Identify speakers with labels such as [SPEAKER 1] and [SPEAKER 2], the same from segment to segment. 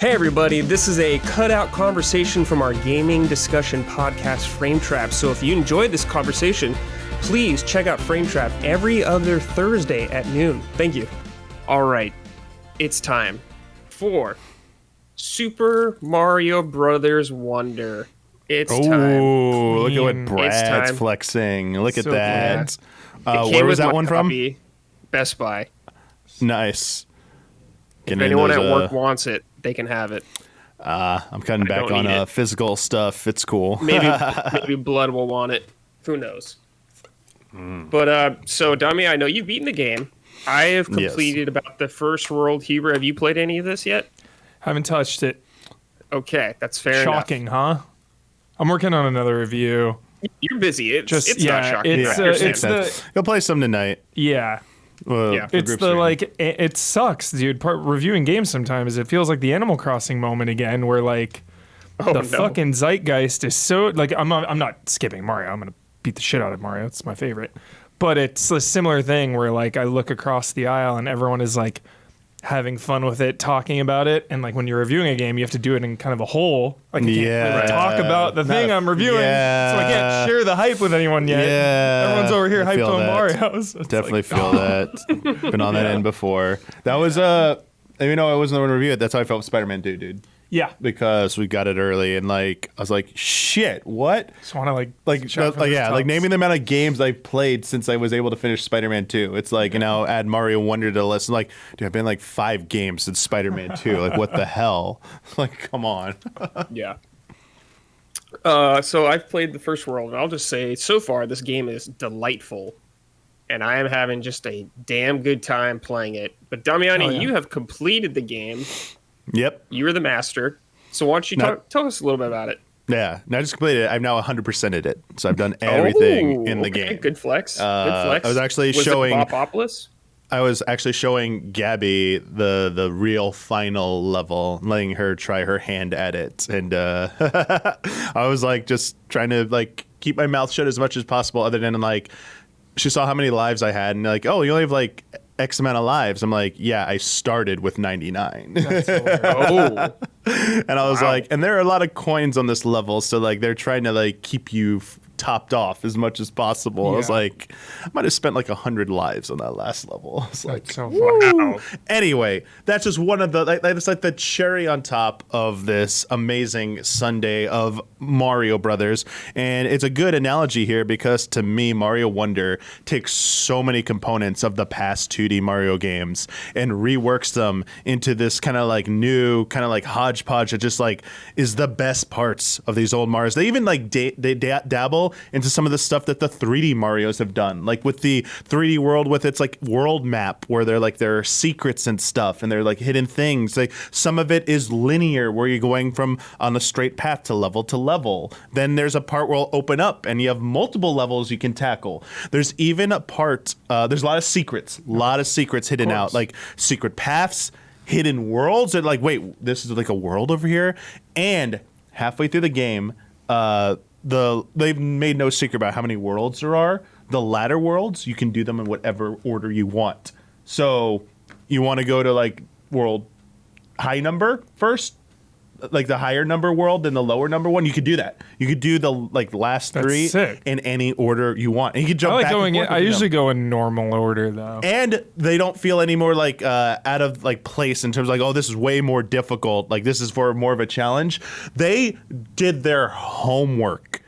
[SPEAKER 1] Hey everybody, this is a cutout conversation from our gaming discussion podcast, Frame Trap. So if you enjoyed this conversation, please check out Frame Trap every other Thursday at noon. Thank you. All right, it's time for Super Mario Brothers Wonder. It's time.
[SPEAKER 2] Oh, look at what Brad's flexing. Look at that. Where was that one from?
[SPEAKER 1] Best Buy.
[SPEAKER 2] Nice.
[SPEAKER 1] If anyone at work wants it, they can have it.
[SPEAKER 2] I'm cutting back on physical stuff. It's cool.
[SPEAKER 1] Maybe Blood will want it. Who knows? But so Dami, I know you've beaten the game. I have completed about the first world. Huber, have you played any of this yet?
[SPEAKER 3] Haven't touched it.
[SPEAKER 1] Okay, that's fair.
[SPEAKER 3] Shocking, huh? I'm working on another review.
[SPEAKER 1] You're busy. It's not shocking.
[SPEAKER 2] You'll play some tonight.
[SPEAKER 3] Yeah. It's it sucks, dude. Reviewing games sometimes it feels like the Animal Crossing moment again, where like fucking zeitgeist is so like I'm not skipping Mario. I'm gonna beat the shit out of Mario. It's my favorite, but it's a similar thing where like I look across the aisle and everyone is like having fun with it, talking about it, and like when you're reviewing a game, you have to do it in kind of a whole. Like you can't really talk about the thing I'm reviewing, so I can't share the hype with anyone yet.
[SPEAKER 2] Yeah,
[SPEAKER 3] everyone's over here hyped on Mario. So
[SPEAKER 2] definitely feel that. Been on that end before. That was even though I wasn't the one to review it, that's how I felt with Spider-Man 2, dude.
[SPEAKER 3] Yeah,
[SPEAKER 2] because we got it early, and like I was like, "Shit, what?"
[SPEAKER 3] Just want to
[SPEAKER 2] like naming the amount of games I've played since I was able to finish Spider-Man 2. It's like, and now add Mario Wonder to the list. And like, dude, I've been like 5 games since Spider-Man 2. Like, what the hell? Like, come on.
[SPEAKER 1] Yeah. So I've played the first world, and I'll just say, so far this game is delightful, and I am having just a damn good time playing it. But Damiani, you have completed the game.
[SPEAKER 2] Yep.
[SPEAKER 1] You were the master. So why don't you tell us a little bit about it?
[SPEAKER 2] Yeah. Now I just completed it. I've now 100%ed it. So I've done everything in the game.
[SPEAKER 1] Good flex. Good flex.
[SPEAKER 2] I was actually showing...
[SPEAKER 1] it Bopopolis?
[SPEAKER 2] I was actually showing Gabby the real final level, letting her try her hand at it. And I was like just trying to like keep my mouth shut as much as possible, other than like she saw how many lives I had and like, oh, you only have like X amount of lives. I'm like, yeah, I started with 99. And I was like, and there are a lot of coins on this level, so like they're trying to like keep you topped off as much as possible. I was like, I might have spent like 100 lives on that last level. It's like,
[SPEAKER 3] that's so fun.
[SPEAKER 2] Anyway, that's just one of the that's like the cherry on top of this amazing Sunday of Mario Brothers. And it's a good analogy here because to me, Mario Wonder takes so many components of the past 2D Mario games and reworks them into this kind of like new kind of like hodgepodge that just like is the best parts of these old Marios. They even like they dabble into some of the stuff that the 3D Marios have done, like with the 3D world with its like world map where they're like there are secrets and stuff and they're like hidden things. Like some of it is linear where you're going from on a straight path to level. Then there's a part where it'll open up and you have multiple levels you can tackle. There's even a part there's a lot of secrets hidden out, like secret paths, hidden worlds. And like, wait, this is like a world over here. And halfway through the game, they've made no secret about how many worlds there are. The ladder worlds, you can do them in whatever order you want. So you want to go to like world high number first, like the higher number world than the lower number one. You could do that. You could do the like last 3 in any order you want. And you can jump back and forth.
[SPEAKER 3] I usually go in normal order though.
[SPEAKER 2] And they don't feel any more like out of like place in terms of like, oh, this is way more difficult. Like this is for more of a challenge. They did their homework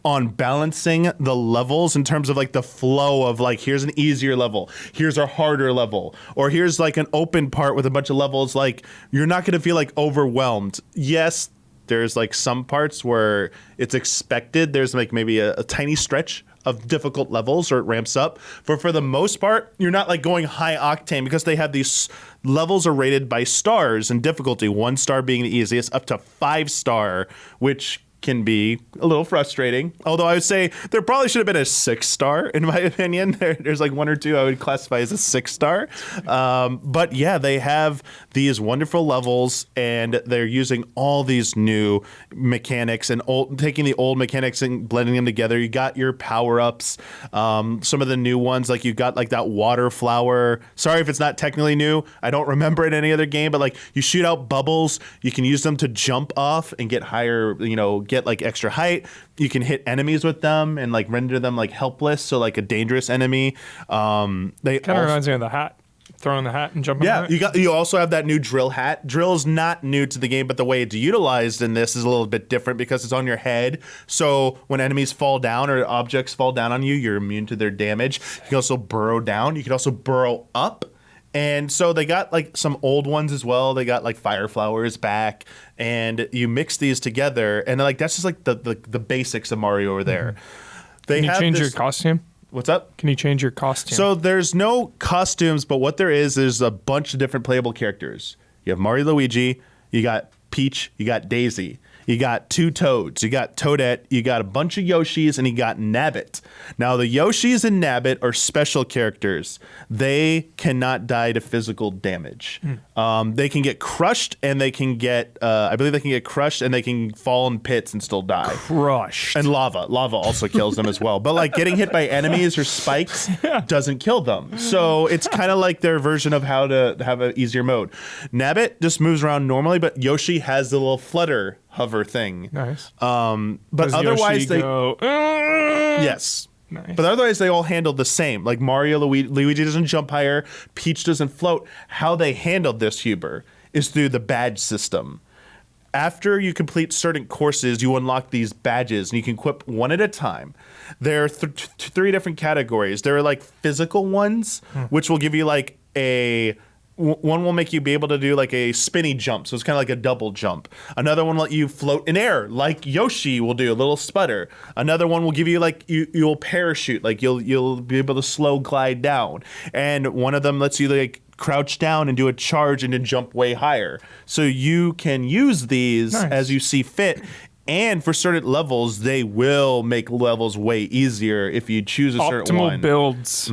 [SPEAKER 2] on balancing the levels in terms of like the flow of like, here's an easier level, here's a harder level, or here's like an open part with a bunch of levels. Like you're not going to feel like overwhelmed. Yes, there's like some parts where it's expected. There's like maybe a tiny stretch of difficult levels or it ramps up. But for the most part, you're not like going high octane because they have these levels are rated by stars and difficulty, 1 star being the easiest up to 5 star, which can be a little frustrating. Although I would say there probably should have been a 6-star in my opinion. There's like 1 or 2 I would classify as a 6-star. But yeah, they have these wonderful levels, and they're using all these new mechanics and taking the old mechanics and blending them together. You got your power-ups, some of the new ones, like you got like that water flower. Sorry if it's not technically new. I don't remember it in any other game, but like you shoot out bubbles, you can use them to jump off and get higher, get like extra height. You can hit enemies with them and like render them like helpless, so like a dangerous enemy. They
[SPEAKER 3] kind of reminds me of the hat. Throwing the hat and jumping.
[SPEAKER 2] Yeah, you also have that new drill hat. Drill's not new to the game, but the way it's utilized in this is a little bit different because it's on your head. So when enemies fall down or objects fall down on you, you're immune to their damage. You can also burrow down. You can also burrow up. And so they got like some old ones as well. They got like fire flowers back, and you mix these together, and like that's just like the basics of Mario over there.
[SPEAKER 3] Can you change your costume?
[SPEAKER 2] What's up?
[SPEAKER 3] Can you change your costume?
[SPEAKER 2] So there's no costumes, but what there is a bunch of different playable characters. You have Mario, Luigi, you got Peach, you got Daisy. You got 2 Toads, you got Toadette, you got a bunch of Yoshis, and you got Nabbit. Now, the Yoshis and Nabbit are special characters. They cannot die to physical damage. They can get crushed, and they can get, I believe they can get crushed, and they can fall in pits and still die.
[SPEAKER 3] Crushed.
[SPEAKER 2] And lava. Lava also kills them as well. But like getting hit by enemies or spikes doesn't kill them. So it's kind of like their version of how to have an easier mode. Nabbit just moves around normally, but Yoshi has the little flutter hover thing.
[SPEAKER 3] Nice.
[SPEAKER 2] But
[SPEAKER 3] Does
[SPEAKER 2] otherwise
[SPEAKER 3] Yoshi go,
[SPEAKER 2] yes. Nice. But otherwise they all handled the same. Like Mario, Luigi doesn't jump higher, Peach doesn't float. How they handled this, Huber, is through the badge system. After you complete certain courses, you unlock these badges, and you can equip one at a time. There are 3 different categories. There are like physical ones, which will give you like one will make you be able to do like a spinny jump, so it's kind of like a double jump. Another one will let you float in air, like Yoshi will do, a little sputter. Another one will give you like you'll parachute, like you'll be able to slow glide down. And one of them lets you like crouch down and do a charge and then jump way higher. So you can use these as you see fit. And for certain levels, they will make levels way easier if you choose a certain one.
[SPEAKER 3] Optimal builds.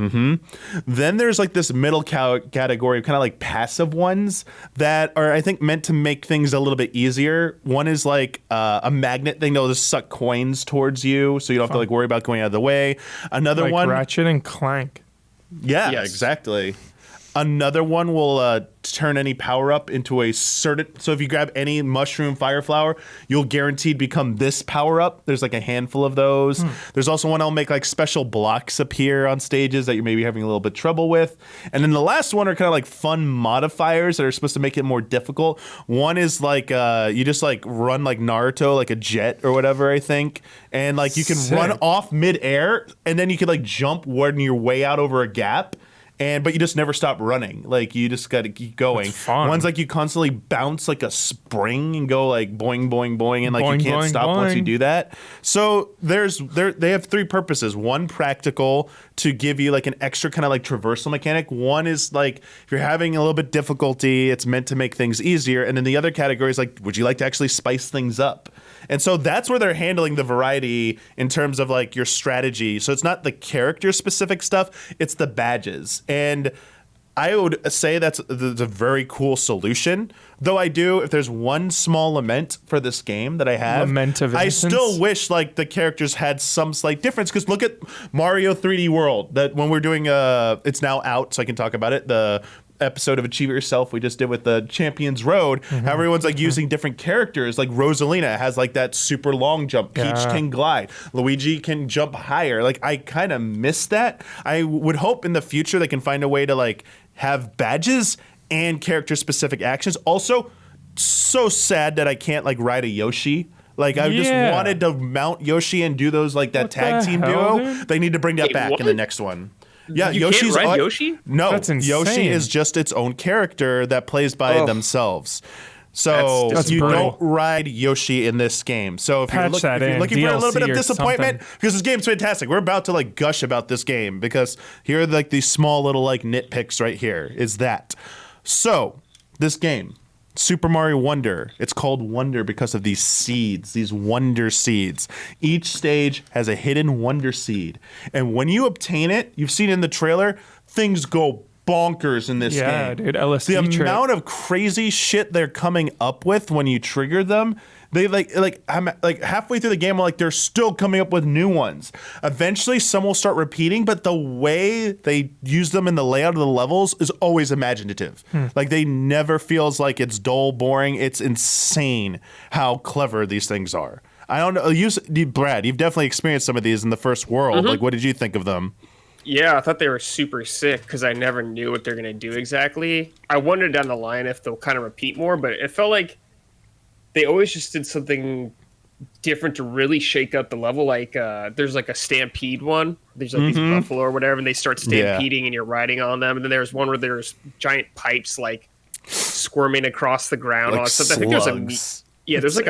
[SPEAKER 2] Then there's like this middle category of kind of like passive ones that are, I think, meant to make things a little bit easier. One is like a magnet thing that'll just suck coins towards you, so you don't have to like worry about going out of the way. Another
[SPEAKER 3] like
[SPEAKER 2] one,
[SPEAKER 3] Ratchet and Clank.
[SPEAKER 2] Yeah, exactly. Another one will turn any power up into a certain. So if you grab any mushroom fire flower, you'll guaranteed become this power up. There's like a handful of those. There's also one that'll make like special blocks appear on stages that you're maybe having a little bit trouble with. And then the last one are kind of like fun modifiers that are supposed to make it more difficult. One is like you just like run like Naruto, like a jet or whatever, I think. And like you can run off midair, and then you can like jump when your way out over a gap. But you just never stop running. Like, you just got to keep going.
[SPEAKER 3] That's fun.
[SPEAKER 2] One's like you constantly bounce like a spring and go like boing, boing, boing. And like
[SPEAKER 3] boing,
[SPEAKER 2] you can't
[SPEAKER 3] boing,
[SPEAKER 2] stop
[SPEAKER 3] boing.
[SPEAKER 2] once you do that. So they have 3 purposes. One, practical, to give you like an extra kind of like traversal mechanic. One is like if you're having a little bit difficulty, it's meant to make things easier. And then the other category is like, would you like to actually spice things up? And so that's where they're handling the variety in terms of like your strategy. So it's not the character specific stuff, it's the badges. And I would say that's a very cool solution. Though I do, if there's one small lament for this game that I have,
[SPEAKER 3] lament of innocence?
[SPEAKER 2] I still wish like the characters had some slight difference. Because look at Mario 3D World. That when we're doing, it's now out, so I can talk about it. The episode of Achieve It Yourself we just did with the Champions Road, how everyone's like using different characters. Like Rosalina has like that super long jump. Peach can glide. Luigi can jump higher. Like I kind of miss that. I would hope in the future they can find a way to like have badges and character specific actions. Also, so sad that I can't like ride a Yoshi. Like I just wanted to mount Yoshi and do those like that
[SPEAKER 3] What
[SPEAKER 2] tag
[SPEAKER 3] the
[SPEAKER 2] team
[SPEAKER 3] hell,
[SPEAKER 2] duo.
[SPEAKER 3] dude?
[SPEAKER 2] They need to bring that
[SPEAKER 4] Wait,
[SPEAKER 2] back
[SPEAKER 4] what?
[SPEAKER 2] in the next one. Yeah,
[SPEAKER 4] You
[SPEAKER 2] Yoshi's
[SPEAKER 4] can't ride Yoshi?
[SPEAKER 2] No,
[SPEAKER 3] That's insane.
[SPEAKER 2] Yoshi is just its own character that plays by themselves. So
[SPEAKER 3] That's
[SPEAKER 2] you
[SPEAKER 3] brutal.
[SPEAKER 2] don't ride Yoshi in this game. So if
[SPEAKER 3] Patch that
[SPEAKER 2] if you're
[SPEAKER 3] in,
[SPEAKER 2] looking for a little
[SPEAKER 3] DLC
[SPEAKER 2] bit of
[SPEAKER 3] or
[SPEAKER 2] disappointment,
[SPEAKER 3] something.
[SPEAKER 2] because this game's fantastic. We're about to like gush about this game because here are like these small little like nitpicks right here is that. So this game, Super Mario Wonder. It's called Wonder because of these seeds, these wonder seeds. Each stage has a hidden wonder seed. And when you obtain it, you've seen in the trailer, things go bonkers in this game.
[SPEAKER 3] Yeah, dude, LSD
[SPEAKER 2] The
[SPEAKER 3] trip.
[SPEAKER 2] amount of crazy shit they're coming up with when you trigger them, they I'm like halfway through the game, I'm like, they're still coming up with new ones. Eventually some will start repeating, but the way they use them in the layout of the levels is always imaginative. Like they never feels like it's dull, boring. It's insane how clever these things are. I don't know. Brad, you've definitely experienced some of these in the first world. Like, what did you think of them?
[SPEAKER 1] Yeah, I thought they were super sick because I never knew what they're going to do exactly. I wondered down the line if they'll kind of repeat more, but it felt like they always just did something different to really shake up the level. Like there's like a stampede one. There's like these buffalo or whatever, and they start stampeding and you're riding on them. And then there's one where there's giant pipes like squirming across the ground.
[SPEAKER 2] Like
[SPEAKER 1] all that stuff. I think there's like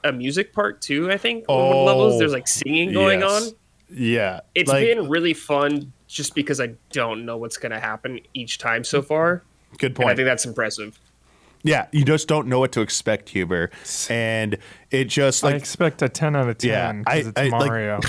[SPEAKER 1] a music part too, I think. On one of the levels. There's like singing going on.
[SPEAKER 2] Yeah.
[SPEAKER 1] It's been really fun just because I don't know what's going to happen each time so far.
[SPEAKER 2] Good point.
[SPEAKER 1] And I think that's impressive.
[SPEAKER 2] Yeah, you just don't know what to expect, Huber, and it just like
[SPEAKER 3] I expect a 10 out of 10 because it's Mario.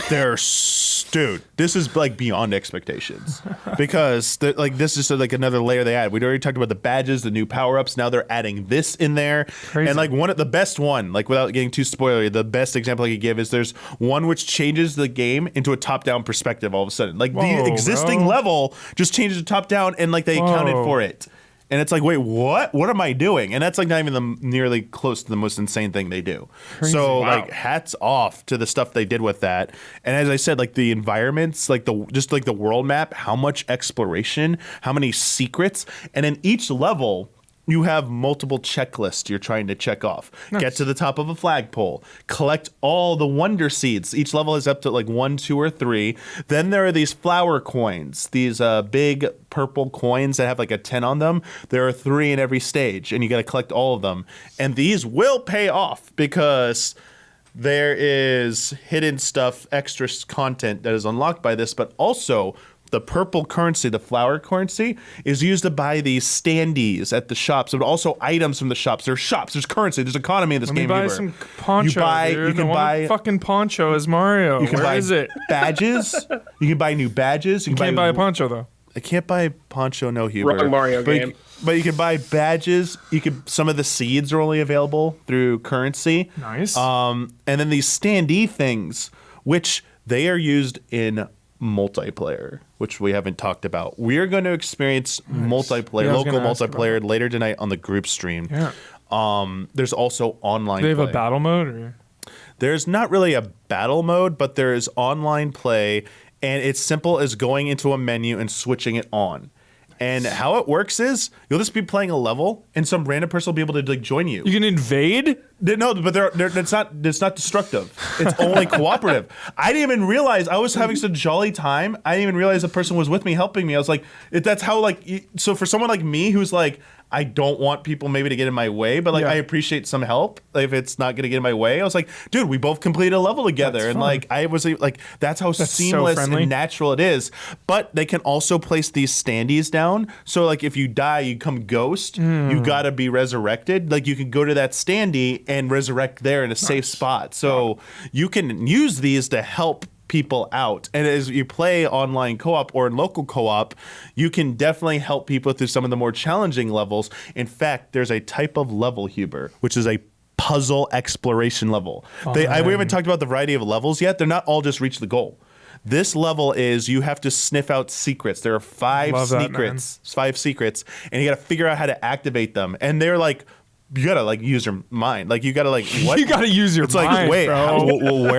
[SPEAKER 2] Dude, this is like beyond expectations because this is like another layer they add. We'd already talked about the badges, the new power ups. Now they're adding this in there, and like the best one, like without getting too spoilery, the best example I could give is there's one which changes the game into a top down perspective. All of a sudden, like the existing level just changes to top down, and like they accounted for it. And it's like, wait, what? What am I doing? And that's like not even nearly close to the most insane thing they do. Crazy. So like, hats off to the stuff they did with that. And as I said, like the environments, like the world map, how much exploration, how many secrets, and in each level, you have multiple checklists you're trying to check off. Nice. Get to the top of a flagpole. Collect all the wonder seeds. Each level is up to like 1, 2, or 3. Then there are these flower coins, these big purple coins that have like a 10 on them. There are 3 in every stage, and you got to collect all of them. And these will pay off because there is hidden stuff, extra content that is unlocked by this, but also the purple currency, the flower currency, is used to buy these standees at the shops, but also items from the shops. There's shops, there's currency, there's economy in this game.
[SPEAKER 3] Buy some poncho. You can buy fucking poncho as Mario. Where is it?
[SPEAKER 2] Badges. You can buy new badges.
[SPEAKER 3] You can't buy a poncho though.
[SPEAKER 2] I can't buy a poncho, no Huber.
[SPEAKER 1] Wrong Mario game.
[SPEAKER 2] But you can buy badges. Some of the seeds are only available through currency.
[SPEAKER 3] Nice.
[SPEAKER 2] And then these standee things, which they are used in multiplayer, which we haven't talked about. We are going to experience multiplayer, local multiplayer later tonight on the group stream. Yeah. There's also online.
[SPEAKER 3] Do they have
[SPEAKER 2] play.
[SPEAKER 3] A battle mode? Or?
[SPEAKER 2] There's not really a battle mode, but there is online play, and it's simple as going into a menu and switching it on. And how it works is you'll just be playing a level, and some random person will be able to like join you.
[SPEAKER 3] You can invade?
[SPEAKER 2] No, but it's not destructive. It's only cooperative. I didn't even realize I was having such a jolly time. I didn't even realize the person was with me helping me. I was like, that's how like. So for someone like me who's like, I don't want people maybe to get in my way, but like I appreciate some help if it's not going to get in my way. I was like, dude, we both completed a level together, and like I was like, that's how seamless and natural it is. But they can also place these standees down. So like if you die, you come ghost. You got to be resurrected. Like you can go to that standee and resurrect there in a safe spot. So you can use these to help people out. And as you play online co-op or in local co-op, you can definitely help people through some of the more challenging levels. In fact, there's a type of level, Huber, which is a puzzle exploration level. We haven't talked about the variety of levels yet. They're not all just reach the goal. This level is you have to sniff out secrets. There are 5 secrets, and you got to figure out how to activate them. And they're like, you gotta like use your mind. Like you gotta like what?
[SPEAKER 3] You gotta use your mind. It's like
[SPEAKER 2] wait,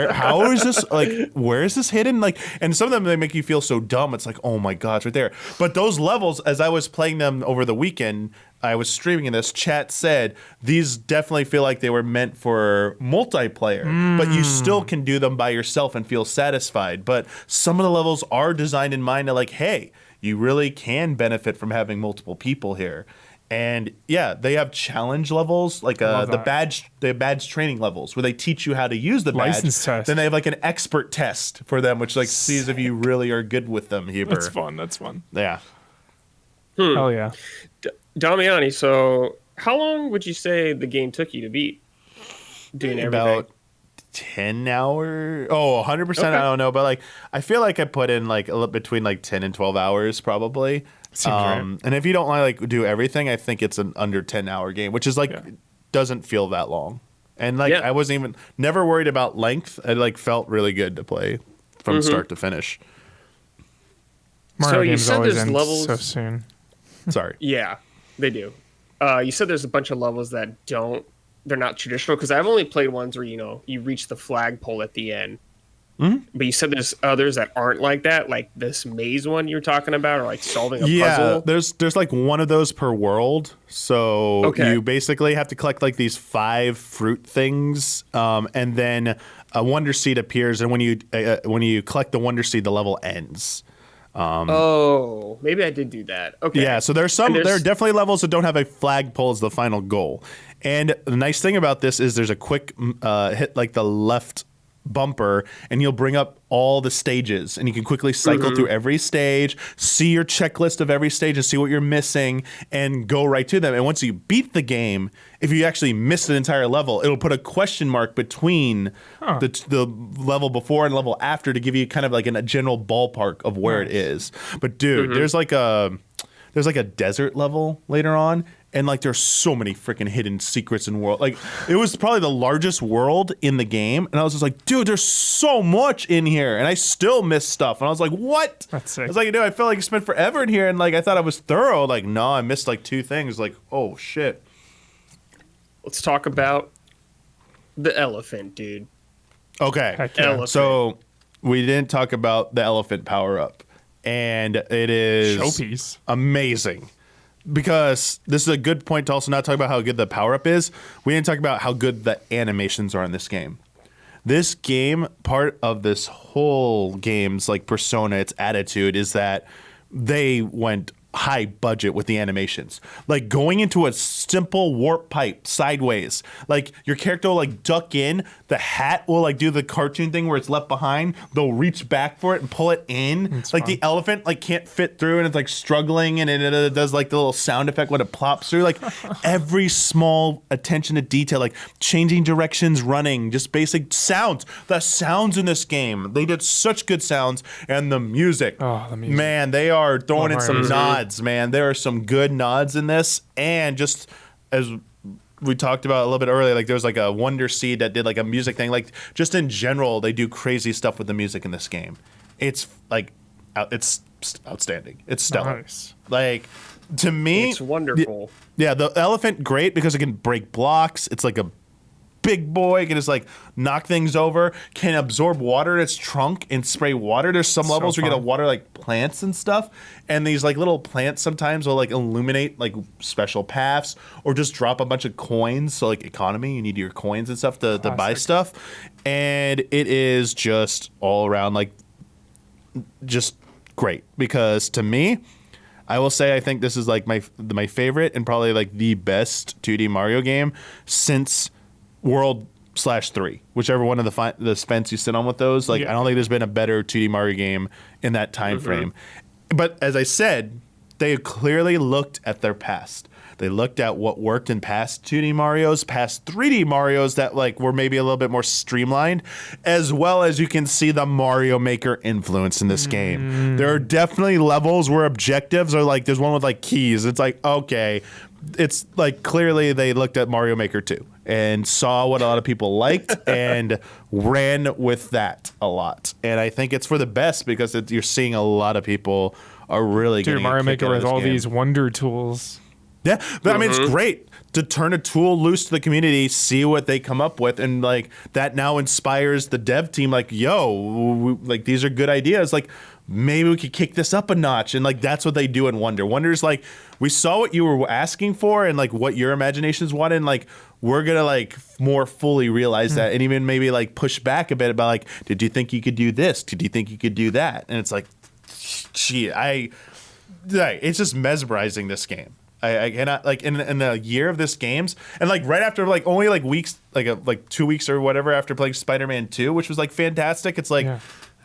[SPEAKER 2] how is this like? Where is this hidden? Like, and some of them they make you feel so dumb. It's like oh my god, it's right there. But those levels, as I was playing them over the weekend, I was streaming in this. Chat said these definitely feel like they were meant for multiplayer, but you still can do them by yourself and feel satisfied. But some of the levels are designed in mind to like, hey, you really can benefit from having multiple people here. And yeah, they have challenge levels, like the badge training levels, where they teach you how to use the badge.
[SPEAKER 3] License test.
[SPEAKER 2] Then they have like an expert test for them, which like sees if you really are good with them. Huber.
[SPEAKER 3] That's fun.
[SPEAKER 2] Yeah.
[SPEAKER 3] Hell yeah.
[SPEAKER 1] Damiani, so How long would you say the game took you to beat? Doing everything.
[SPEAKER 2] About 10 hours. Oh, 100%. Okay. I don't know, but like I feel like I put in like between like 10 and 12 hours probably.
[SPEAKER 3] Right.
[SPEAKER 2] And if you don't like do everything, I think it's an under 10-hour game, which is like doesn't feel that long. And like I wasn't even never worried about length. It like felt really good to play from start to finish.
[SPEAKER 3] Mario
[SPEAKER 1] so you
[SPEAKER 3] games
[SPEAKER 1] said
[SPEAKER 3] always
[SPEAKER 1] there's
[SPEAKER 3] end
[SPEAKER 1] levels
[SPEAKER 3] so soon.
[SPEAKER 2] Sorry.
[SPEAKER 1] Yeah, they do. You said there's a bunch of levels that they're not traditional, because I've only played ones where you reach the flagpole at the end. Mm-hmm. But you said there's others that aren't like that, like this maze one you're talking about, or like solving a puzzle.
[SPEAKER 2] There's like one of those per world. So you basically have to collect like these 5 fruit things, and then a wonder seed appears, and when you collect the wonder seed, the level ends.
[SPEAKER 1] Maybe I did do that. Okay.
[SPEAKER 2] Yeah, so there are definitely levels that don't have a flagpole as the final goal. And the nice thing about this is there's a quick hit like the left bumper, and you'll bring up all the stages, and you can quickly cycle through every stage, see your checklist of every stage and see what you're missing, and go right to them. And once you beat the game, if you actually missed an entire level, it'll put a question mark between the level before and level after to give you kind of like a general ballpark of where it is. But dude, there's like a desert level later on, and like there's so many freaking hidden secrets in world. Like it was probably the largest world in the game, and I was just like, dude, there's so much in here, and I still missed stuff. And I was like, what?
[SPEAKER 3] That's sick.
[SPEAKER 2] I was like, dude, I felt like I spent forever in here, and like I thought I was thorough. Like, no, I missed like 2 things. Like, oh shit.
[SPEAKER 1] Let's talk about the elephant, dude.
[SPEAKER 2] Okay.
[SPEAKER 1] Elephant.
[SPEAKER 2] So we didn't talk about the elephant power up, and it is
[SPEAKER 3] showpiece.
[SPEAKER 2] Amazing. Because this is a good point to also not talk about how good the power-up is. We didn't talk about how good the animations are in this game. This game, part of this whole game's like persona, its attitude, is that they went high budget with the animations. Like going into a simple warp pipe sideways. Like your character will like duck in, the hat will like do the cartoon thing where it's left behind. They'll reach back for it and pull it in.
[SPEAKER 3] That's
[SPEAKER 2] like
[SPEAKER 3] fun.
[SPEAKER 2] the elephant like can't fit through and it's like struggling, and it does like the little sound effect when it plops through. Like every small attention to detail, like changing directions, running, just basic sounds. The sounds in this game, they did such good sounds, and the music.
[SPEAKER 3] Oh, the music.
[SPEAKER 2] Man, they are throwing in some
[SPEAKER 3] Mario.
[SPEAKER 2] nods, man. There are some good nods in this, and just as we talked about a little bit earlier, like there was like a Wonder Seed that did like a music thing. Like just in general, they do crazy stuff with the music in this game. It's like it's outstanding. It's stellar.
[SPEAKER 3] Nice.
[SPEAKER 2] Like to me,
[SPEAKER 1] It's wonderful.
[SPEAKER 2] the elephant great because it can break blocks. It's like a big boy, can just like knock things over, can absorb water in its trunk and spray water. There's some levels where you get to water like plants and stuff, and these like little plants sometimes will like illuminate like special paths or just drop a bunch of coins. So like economy, you need your coins and stuff to buy stuff, and it is just all around like just great. Because to me, I will say I think this is like my favorite and probably like the best 2D Mario game since World/3, whichever one of the fence you sit on with those. Like I don't think there's been a better 2D Mario game in that time frame. But as I said, they clearly looked at their past. They looked at what worked in past 2D Marios, past 3D Marios that like were maybe a little bit more streamlined, as well as you can see the Mario Maker influence in this game. There are definitely levels where objectives are like, there's one with like keys. It's like, okay, it's like clearly they looked at Mario Maker 2 and saw what a lot of people liked and ran with that a lot. And I think it's for the best because you're seeing a lot of people are really getting
[SPEAKER 3] Mario
[SPEAKER 2] a kick
[SPEAKER 3] Maker
[SPEAKER 2] out of
[SPEAKER 3] with
[SPEAKER 2] this
[SPEAKER 3] all
[SPEAKER 2] game.
[SPEAKER 3] these wonder tools.
[SPEAKER 2] Yeah, but I mean, it's great to turn a tool loose to the community, see what they come up with, and like that now inspires the dev team. Like, yo, like these are good ideas. Like, maybe we could kick this up a notch, and like that's what they do in Wonder. Wonder's like, we saw what you were asking for, and like what your imaginations wanted, and like we're gonna like more fully realize that, and even maybe like push back a bit about like, did you think you could do this? Did you think you could do that? And it's like, gee, it's just mesmerizing, this game. I cannot, like in the year of this games, and like right after like only like weeks, like 2 weeks or whatever after playing Spider-Man 2, which was like fantastic. It's like,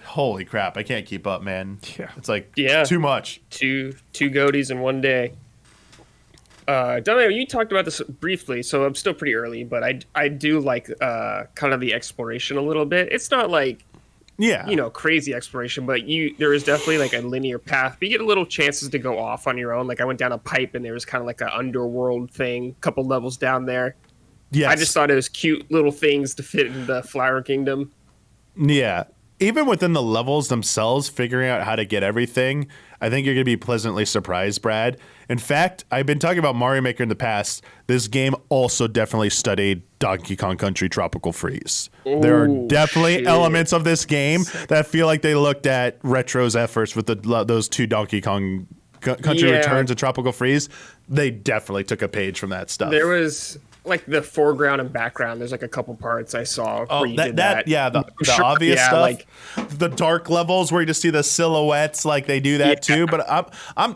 [SPEAKER 2] holy crap, I can't keep up, man.
[SPEAKER 3] Yeah.
[SPEAKER 2] It's like
[SPEAKER 1] Yeah.
[SPEAKER 2] too much.
[SPEAKER 1] Two goaties in one day. Damiani, you talked about this briefly, so I'm still pretty early, but I do like kind of the exploration a little bit. It's not like crazy exploration, but there is definitely like a linear path. But you get little chances to go off on your own. Like I went down a pipe and there was kind of like an underworld thing, a couple levels down there. Yes. I just thought it was cute little things to fit in the Flower Kingdom.
[SPEAKER 2] Yeah. Even within the levels themselves, figuring out how to get everything, I think you're going to be pleasantly surprised, Brad. In fact, I've been talking about Mario Maker in the past. This game also definitely studied Donkey Kong Country Tropical Freeze. Ooh, there are definitely elements of this game that feel like they looked at Retro's efforts with those two Donkey Kong Country Returns and Tropical Freeze. They definitely took a page from that stuff.
[SPEAKER 1] There was... like the foreground and background, there's like a couple parts I saw where you did that.
[SPEAKER 2] Yeah, the obvious stuff. Like the dark levels where you just see the silhouettes, like they do that too. But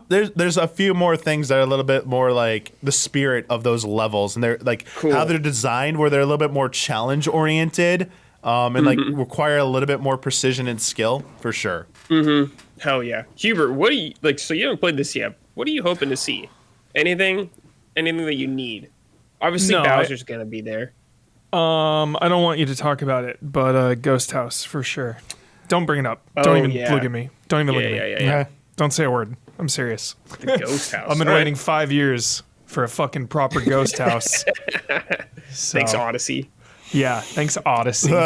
[SPEAKER 2] there's a few more things that are a little bit more like the spirit of those levels, and they're like how they're designed, where they're a little bit more challenge oriented, and like require a little bit more precision and skill for sure.
[SPEAKER 1] Mm-hmm. Hell yeah, Hubert. What do you like? So you haven't played this yet. What are you hoping to see? Anything that you need? Obviously, Bowser's going to be there.
[SPEAKER 3] I don't want you to talk about it, but Ghost House for sure. Don't bring it up. Don't even look at me. Don't even look at me. Yeah. Don't say a word. I'm serious.
[SPEAKER 1] The Ghost House.
[SPEAKER 3] I've been waiting 5 years for a fucking proper Ghost House.
[SPEAKER 1] Thanks, Odyssey.
[SPEAKER 3] Yeah, thanks, Odyssey.
[SPEAKER 1] All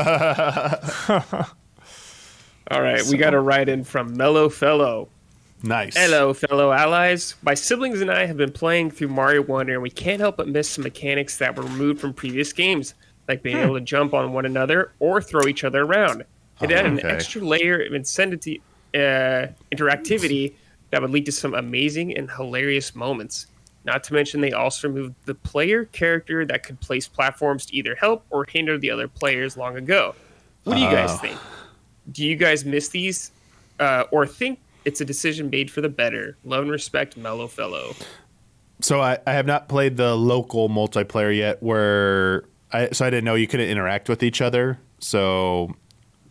[SPEAKER 1] right, we got a write-in from Mellow Fellow.
[SPEAKER 2] Nice.
[SPEAKER 1] Hello, fellow allies. My siblings and I have been playing through Mario Wonder, and we can't help but miss some mechanics that were removed from previous games, like being able to jump on one another or throw each other around. It added an extra layer of interactivity that would lead to some amazing and hilarious moments. Not to mention, they also removed the player character that could place platforms to either help or hinder the other players long ago. What do you guys think? Do you guys miss these or think it's a decision made for the better? Love and respect, Mellow Fellow.
[SPEAKER 2] So I have not played the local multiplayer yet I didn't know you couldn't interact with each other. So,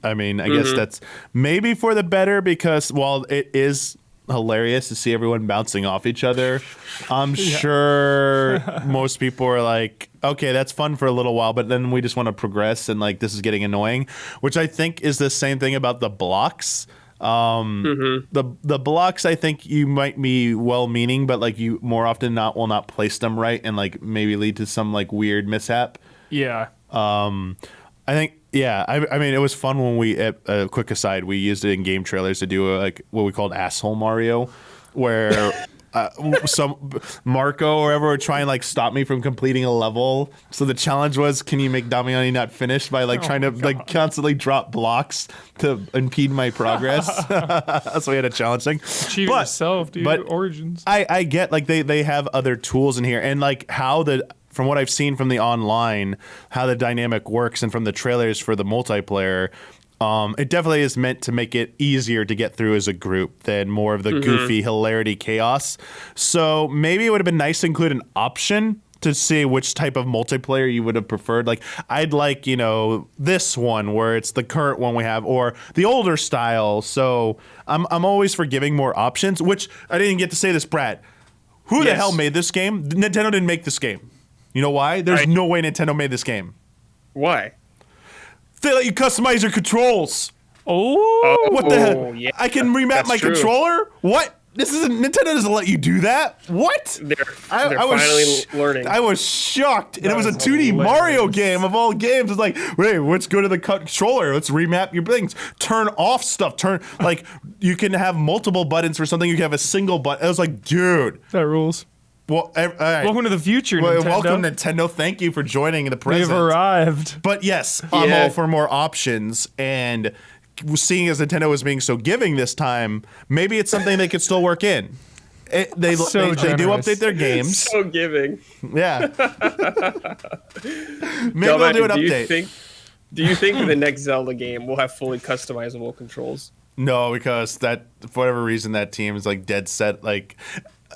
[SPEAKER 2] I mean, I guess that's maybe for the better because while it is hilarious to see everyone bouncing off each other, I'm sure most people are like, okay, that's fun for a little while, but then we just want to progress and like this is getting annoying, which I think is the same thing about the blocks. The blocks, I think you might be well-meaning, but like you more often will not place them right and like maybe lead to some like weird mishap.
[SPEAKER 3] Yeah.
[SPEAKER 2] I think I mean it was fun when we at quick aside we used it in game trailers to do like what we called asshole Mario, where some Marco or whoever would try and like stop me from completing a level. So the challenge was, can you make Damiani not finish by like trying to like constantly drop blocks to impede my progress? So we had a challenge thing.
[SPEAKER 3] Achieve it yourself, dude.
[SPEAKER 2] But
[SPEAKER 3] Origins.
[SPEAKER 2] I get like they have other tools in here, and like from what I've seen from the online, how the dynamic works, and from the trailers for the multiplayer. It definitely is meant to make it easier to get through as a group than more of the goofy hilarity chaos. So maybe it would have been nice to include an option to see which type of multiplayer you would have preferred. Like I'd like, this one where it's the current one we have or the older style. So I'm always for giving more options, which I didn't get to say this, Brad. Who the hell made this game? Nintendo didn't make this game. You know why? There's no way Nintendo made this game.
[SPEAKER 1] Why?
[SPEAKER 2] They let you customize your controls.
[SPEAKER 3] Oh,
[SPEAKER 2] what the heck?
[SPEAKER 1] Yeah,
[SPEAKER 2] I can remap my controller? What? Nintendo doesn't let you do that. What?
[SPEAKER 1] They're finally learning.
[SPEAKER 2] I was shocked. And it was a 2D Mario game of all games. It's like, wait, let's go to the controller. Let's remap your things. Turn off stuff. You can have multiple buttons for something. You can have a single button. I was like, dude.
[SPEAKER 3] That rules.
[SPEAKER 2] Well, all right.
[SPEAKER 3] Welcome to the future, Nintendo.
[SPEAKER 2] Welcome, Nintendo. Thank you for joining the present.
[SPEAKER 3] We've arrived.
[SPEAKER 2] But yes, I'm all for more options. And seeing as Nintendo was being so giving this time, maybe it's something they could still work in. They do update their games.
[SPEAKER 1] So giving.
[SPEAKER 2] Yeah. Maybe they'll do an update.
[SPEAKER 1] Do you think the next Zelda game will have fully customizable controls?
[SPEAKER 2] No, because for whatever reason that team is like dead set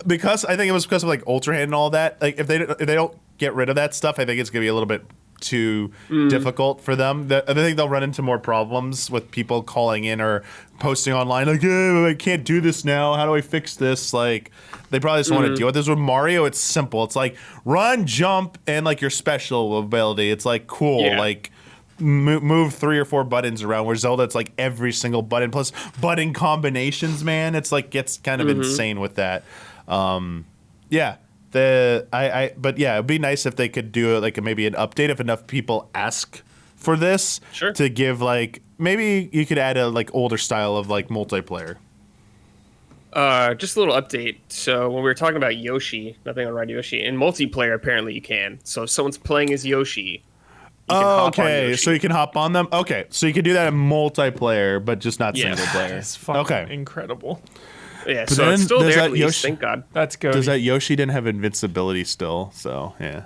[SPEAKER 2] because I think it was because of like Ultra Hand and all that. Like if they don't get rid of that stuff, I think it's gonna be a little bit too difficult for them. I think they'll run into more problems with people calling in or posting online like, I can't do this now. How do I fix this? Like, they probably just want to deal with this. With Mario, it's simple. It's like run, jump, and like your special ability. It's like cool.
[SPEAKER 1] Yeah.
[SPEAKER 2] Like move 3 or 4 buttons around. Where Zelda, it's like every single button plus button combinations. Man, it's like gets kind of insane with that. Yeah. But yeah, it'd be nice if they could do like maybe an update if enough people ask for this.
[SPEAKER 1] Sure.
[SPEAKER 2] To give like maybe you could add a like older style of like multiplayer.
[SPEAKER 1] Just a little update. So when we were talking about Yoshi, nothing on Ride Yoshi, in multiplayer apparently you can. So if someone's playing as Yoshi, you can hop on
[SPEAKER 2] okay.
[SPEAKER 1] Yoshi.
[SPEAKER 2] So you can hop on them. Okay, so you can do that in multiplayer, but just not
[SPEAKER 1] Yes.
[SPEAKER 2] single player.
[SPEAKER 3] It's fucking incredible.
[SPEAKER 1] Yeah,
[SPEAKER 2] But
[SPEAKER 1] so
[SPEAKER 2] then
[SPEAKER 1] it's still
[SPEAKER 2] does
[SPEAKER 1] there
[SPEAKER 2] that
[SPEAKER 1] at least,
[SPEAKER 2] Yoshi-
[SPEAKER 1] thank God.
[SPEAKER 3] That's good.
[SPEAKER 2] Does that Yoshi didn't have invincibility still? So yeah.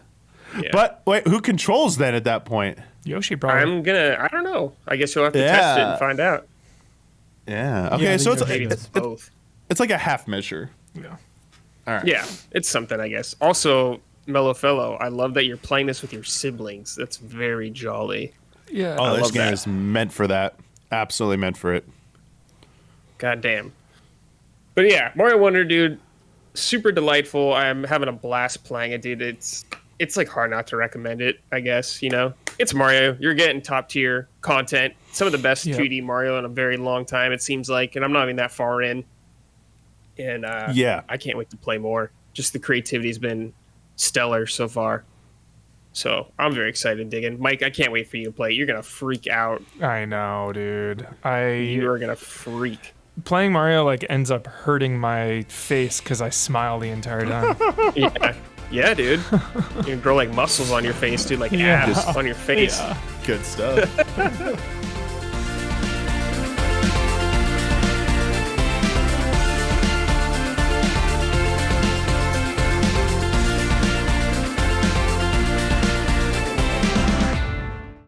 [SPEAKER 1] Yeah.
[SPEAKER 2] But wait, who controls then at that point?
[SPEAKER 3] Yoshi probably.
[SPEAKER 1] I don't know. I guess you'll have to test it and find out.
[SPEAKER 2] Yeah. Okay.
[SPEAKER 3] Yeah,
[SPEAKER 2] So
[SPEAKER 1] Maybe it's both.
[SPEAKER 2] it's like a half measure.
[SPEAKER 3] Yeah.
[SPEAKER 2] All right.
[SPEAKER 1] Yeah, it's something, I guess. Also, Mellow Fellow, I love that you're playing this with your siblings. That's very jolly.
[SPEAKER 3] Yeah.
[SPEAKER 2] Oh, this
[SPEAKER 1] love
[SPEAKER 2] game
[SPEAKER 1] that.
[SPEAKER 2] is meant for that. Absolutely meant for it.
[SPEAKER 1] God damn. But yeah, Mario Wonder, dude, super delightful. I'm having a blast playing it, dude. It's like hard not to recommend it, I guess, you know. It's Mario. You're getting top tier content. Some of the best 2D Mario in a very long time, it seems like, and I'm not even that far in. And
[SPEAKER 2] Yeah.
[SPEAKER 1] I can't wait to play more. Just the creativity's been stellar so far. So I'm very excited, digging. Mike, I can't wait for you to play. You're gonna freak out.
[SPEAKER 3] I know, dude.
[SPEAKER 1] You are gonna freak.
[SPEAKER 3] Playing Mario like ends up hurting my face because I smile the entire time.
[SPEAKER 1] Yeah, dude. You can grow like muscles on your face, dude, like abs on your face.
[SPEAKER 2] Good stuff.